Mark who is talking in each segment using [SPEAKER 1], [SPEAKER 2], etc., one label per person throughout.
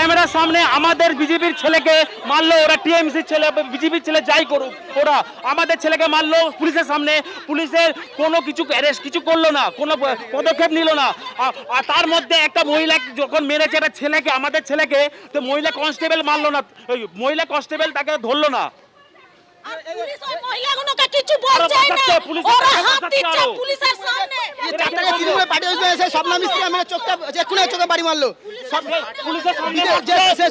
[SPEAKER 1] ক্যামেরার সামনে আমাদের বিজেপির ছেলেকে মারলো, ওরা টিএমসির ছেলে বিজেপির ছেলে যাই করুক, ওরা আমাদের ছেলেকে মারলো পুলিশের সামনে। পুলিশের কোনো কিছু অ্যারেস্ট কিছু করলো না, কোনো পদক্ষেপ নিল না। আর তার মধ্যে একটা মহিলা যখন মেরেছে একটা ছেলেকে, আমাদের ছেলেকে, তো মহিলা কনস্টেবল মারলো না, ওই মহিলা কনস্টেবল তাকে ধরলো না।
[SPEAKER 2] পুলিশ ওই মহিলাগুলোকে কিছু বলছে না, ওরা হাত দিচ্ছে পুলিশের সামনে।
[SPEAKER 3] এই চারটাকে তৃণমূলে পার্টি অফিসে এসে স্বপ্না মিস্ত্রি আমার চোখটা যে কোনো চোখে বাড়ি মারলো।
[SPEAKER 1] পুলিশের সামনে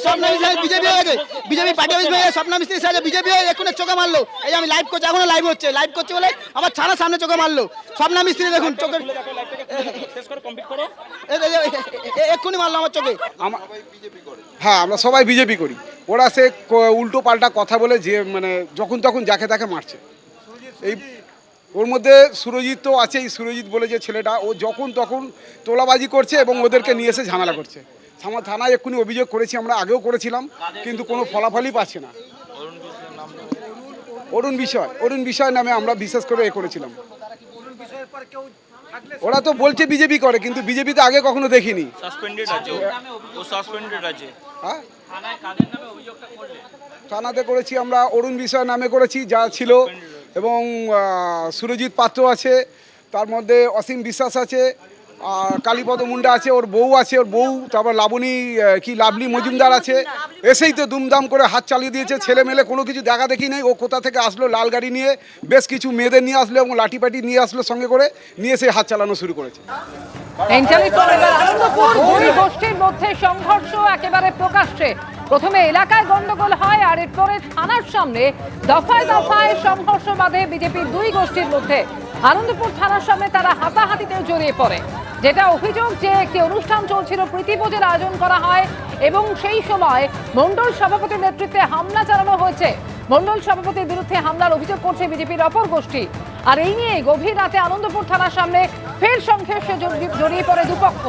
[SPEAKER 3] স্বপ্না মিস্ত্রি বিজেপি হয়ে গেছে, বিজেপি পার্টি অফিস হয়ে স্বপ্না মিস্ত্রি সাথে বিজেপি হয়ে এক্ষুনি চোখে মারলো। এই আমি লাইভ করছি, এখনো লাইভ হচ্ছে, লাইভ করছে বলে আমার ছানার সামনে চোখে মারলো। স্বপ্না মিস্ত্রি দেখুন চোখে এক্ষুনি মারলো আমার চোখে।
[SPEAKER 4] হ্যাঁ, আমরা সবাই বিজেপি করি। ওরা সে উল্টো পাল্টা কথা বলে যে মানে যখন তখন যাকে তাকে মারছে। এই ওর মধ্যে সুরজিৎ তো আছে, এই সুরজিৎ বলে যে ছেলেটা, ও যখন তখন তোলাবাজি করছে এবং ওদেরকে নিয়ে এসে ঝামেলা করছে। আমার থানায় এক্ষুনি অভিযোগ করেছি, আমরা আগেও করেছিলাম, কিন্তু কোনো ফলাফলই পাচ্ছে না। অরুণ বিষয় নামে আমরা বিশেষ করে করেছিলাম। ওরা তো বলছে বিজেপি করে, কিন্তু বিজেপি তো আগে কখনো দেখিনি।
[SPEAKER 5] সাসপেন্ডেড আছে, ও সাসপেন্ডেড আছে।
[SPEAKER 4] হ্যাঁ, থানাতে করেছি আমরা, অরুণ বিষয় নামে করেছি যা ছিল, এবং সুরজিৎ পাত্র আছে, তার মধ্যে অসীম বিশ্বাস আছে, আর কালীপদ মুন্ডা আছে, ওর বউ আছে, ওর বউ, তারপর লাভলি মজুমদার আছে। এসেই তো দুমদাম করে হাত চালিয়ে দিয়েছে। ছেলে মেলে কোনো কিছু দেখা দেখি নেই। ও কোথা থেকে আসলো, লাল গাড়ি নিয়ে বেশ কিছু মেয়েদের নিয়ে আসলো এবং লাঠিপাটি নিয়ে আসলো সঙ্গে করে, নিয়ে এসে হাত চালানো শুরু করেছে।
[SPEAKER 6] আনন্দপুর দুই গোষ্ঠীর মধ্যে সংঘর্ষ একেবারে প্রকাশ্যে। প্রথমে এলাকায় গন্ডগোল হয়, আর এরপরে থানার সামনে দফায় দফায় সংঘর্ষ বাঁধে বিজেপির দুই গোষ্ঠীর মধ্যে। আনন্দপুর থানার সামনে তারা হাতাহাতিতেও জড়িয়ে পড়ে। যেটা অভিযোগ যে একটি অনুষ্ঠান চলছিল, প্রীতিভোজের আয়োজন করা হয় এবং সেই সময় মণ্ডল সভাপতির নেতৃত্বে হামলা চালানো হয়েছে। মণ্ডল সভাপতির বিরুদ্ধে হামলার অভিযোগ করছে বিজেপির অপর গোষ্ঠী। আর এই নিয়ে গভীর রাতে আনন্দপুর থানার সামনে ফের সংঘর্ষে জড়িয়ে পড়ে দুপক্ষ।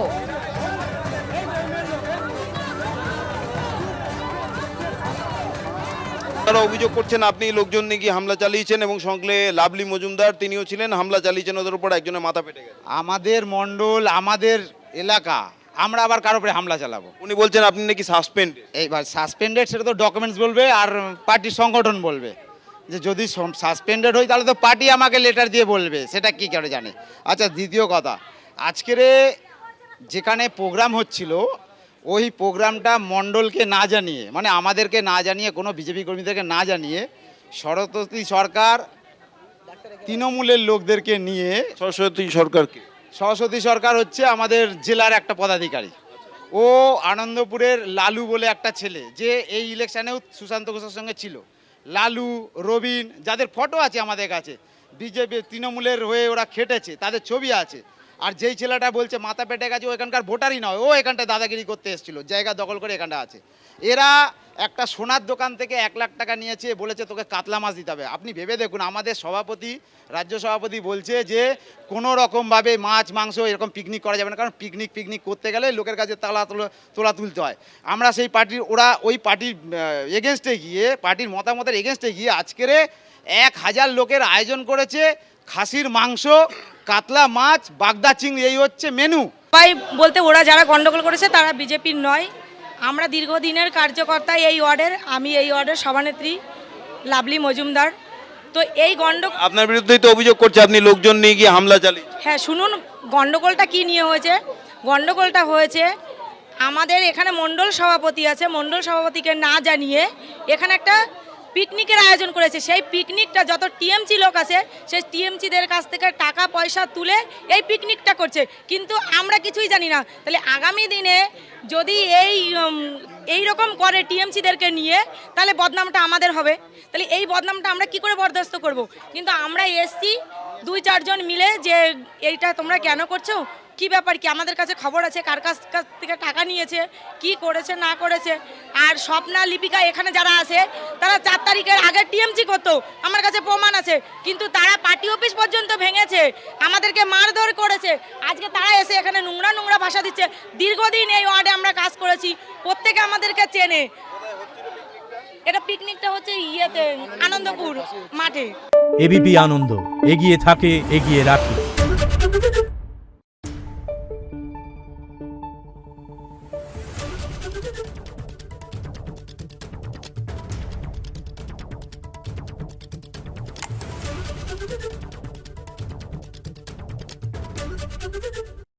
[SPEAKER 5] তারা অভিযোগ করছেন আপনি লোকজন নিয়ে গিয়ে হামলা চালিয়েছেন এবং সঙ্গে লাভলি মজুমদার তিনিও ছিলেন, হামলা চালিয়েছেন, ওদের উপর একজনের মাথা ফেটে গেছে।
[SPEAKER 7] আমাদের মণ্ডল, আমাদের এলাকা, আমরা আবার কারোর উপরে হামলা চালাবো?
[SPEAKER 5] উনি বলছেন আপনি নাকি সাসপেন্ড।
[SPEAKER 7] এইবার সাসপেন্ডেড সেটা তো ডকুমেন্টস বলবে আর পার্টির সংগঠন বলবে। যে যদি সাসপেন্ডেড হই তাহলে তো পার্টি আমাকে লেটার দিয়ে বলবে, সেটা কি করে জানে। আচ্ছা, দ্বিতীয় কথা, আজকের যেখানে প্রোগ্রাম হচ্ছিল ওই প্রোগ্রামটা মণ্ডলকে না জানিয়ে, মানে আমাদেরকে না জানিয়ে, কোনো বিজেপি কর্মীদেরকে না জানিয়ে সরস্বতী সরকার তৃণমূলের লোকদেরকে নিয়ে, সরস্বতী সরকার হচ্ছে আমাদের জেলার একটা পদাধিকারী, ও আনন্দপুরের লালু বলে একটা ছেলে যে এই ইলেকশানেও সুশান্ত ঘোষের সঙ্গে ছিল, লালু, রবিন, যাদের ফটো আছে আমাদের কাছে, বিজেপি তৃণমূলের হয়ে ওরা খেটেছে, তাদের ছবি আছে। আর যেই ছেলেটা বলছে মাথা পেটে গেছে, ও এখানকার ভোটারই নয়, ও এখানটায় দাদাগিরি করতে এসেছিল, জায়গা দখল করে এখানটা আছে। এরা একটা সোনার দোকান থেকে 1 লাখ টাকা নিয়েছে, বলেছে তোকে কাতলা মাছ দিতে হবে। আপনি ভেবে দেখুন, আমাদের সভাপতি, রাজ্য সভাপতি বলছে যে কোনো রকমভাবে মাছ মাংস এরকম পিকনিক করা যাবে না, কারণ পিকনিক করতে গেলে লোকের কাছে তোলা তুলতে হয়। আমরা সেই পার্টির, ওরা ওই পার্টির এগেনস্টে গিয়ে, পার্টির মতামতের এগেনস্টে গিয়ে আজকের 1000 লোকের আয়োজন করেছে। খাসির মাংস, কাতলা মাছ, বাগদা চিংড়ি, এই হচ্ছে মেনু।
[SPEAKER 2] সবাই বলতে ওরা যারা গন্ডগোল করেছে তারা বিজেপির নয়, আমরা দীর্ঘদিনের কার্যকর্তা এই ওয়ার্ডের। আমি এই ওয়ার্ডের সভানেত্রী লাভলি মজুমদার। তো এই
[SPEAKER 5] আপনার বিরুদ্ধেই তো অভিযোগ করছে আপনি লোকজন নিয়ে গিয়ে হামলা চালিয়ে।
[SPEAKER 2] হ্যাঁ, শুনুন গন্ডগোলটা কি নিয়ে হয়েছে। গন্ডগোলটা হয়েছে আমাদের এখানে মণ্ডল সভাপতি আছে, মণ্ডল সভাপতিকে না জানিয়ে এখানে একটা পিকনিকের আয়োজন করেছে। সেই পিকনিকটা যত টিএমসি লোক আছে সেই টিএমসিদের কাছ থেকে টাকা পয়সা তুলে এই পিকনিকটা করছে, কিন্তু আমরা কিছুই জানি না। তাহলে আগামী দিনে যদি এই রকম করে টিএমসিদেরকে নিয়ে, তাহলে বদনামটা আমাদের হবে। তাহলে এই বদনামটা আমরা কি করে বরদাস্ত করব? কিন্তু আমরা এসছি 2-4 জন মিলে যে এইটা তোমরা কেন করছো, কি ব্যাপার কি, আমাদের কাছে খবর আছে কার কাছ থেকে টাকা নিয়েছে, কি করেছে না করেছে। আর স্বপ্না, লিপিকা এখানে যারা আছে তারা 4 তারিখের আগে টিএমসি করতো, আমার কাছে প্রমাণ আছে, কিন্তু তারা পার্টি অফিস পর্যন্ত ভেঙেছে, আমাদেরকে মারধর করেছে। আজকে তারা এসে এখানে নোংরা ভাষা দিচ্ছে। দীর্ঘদিন এই ওয়ার্ডে আমরা কাজ করেছি, প্রত্যেকে আমাদেরকে চেনে। এটা পিকনিকটা হচ্ছে ইয়েতে আনন্দপুর মাঠে।
[SPEAKER 8] এবিপি আনন্দ, এগিয়ে থাকে, এগিয়ে রাখে।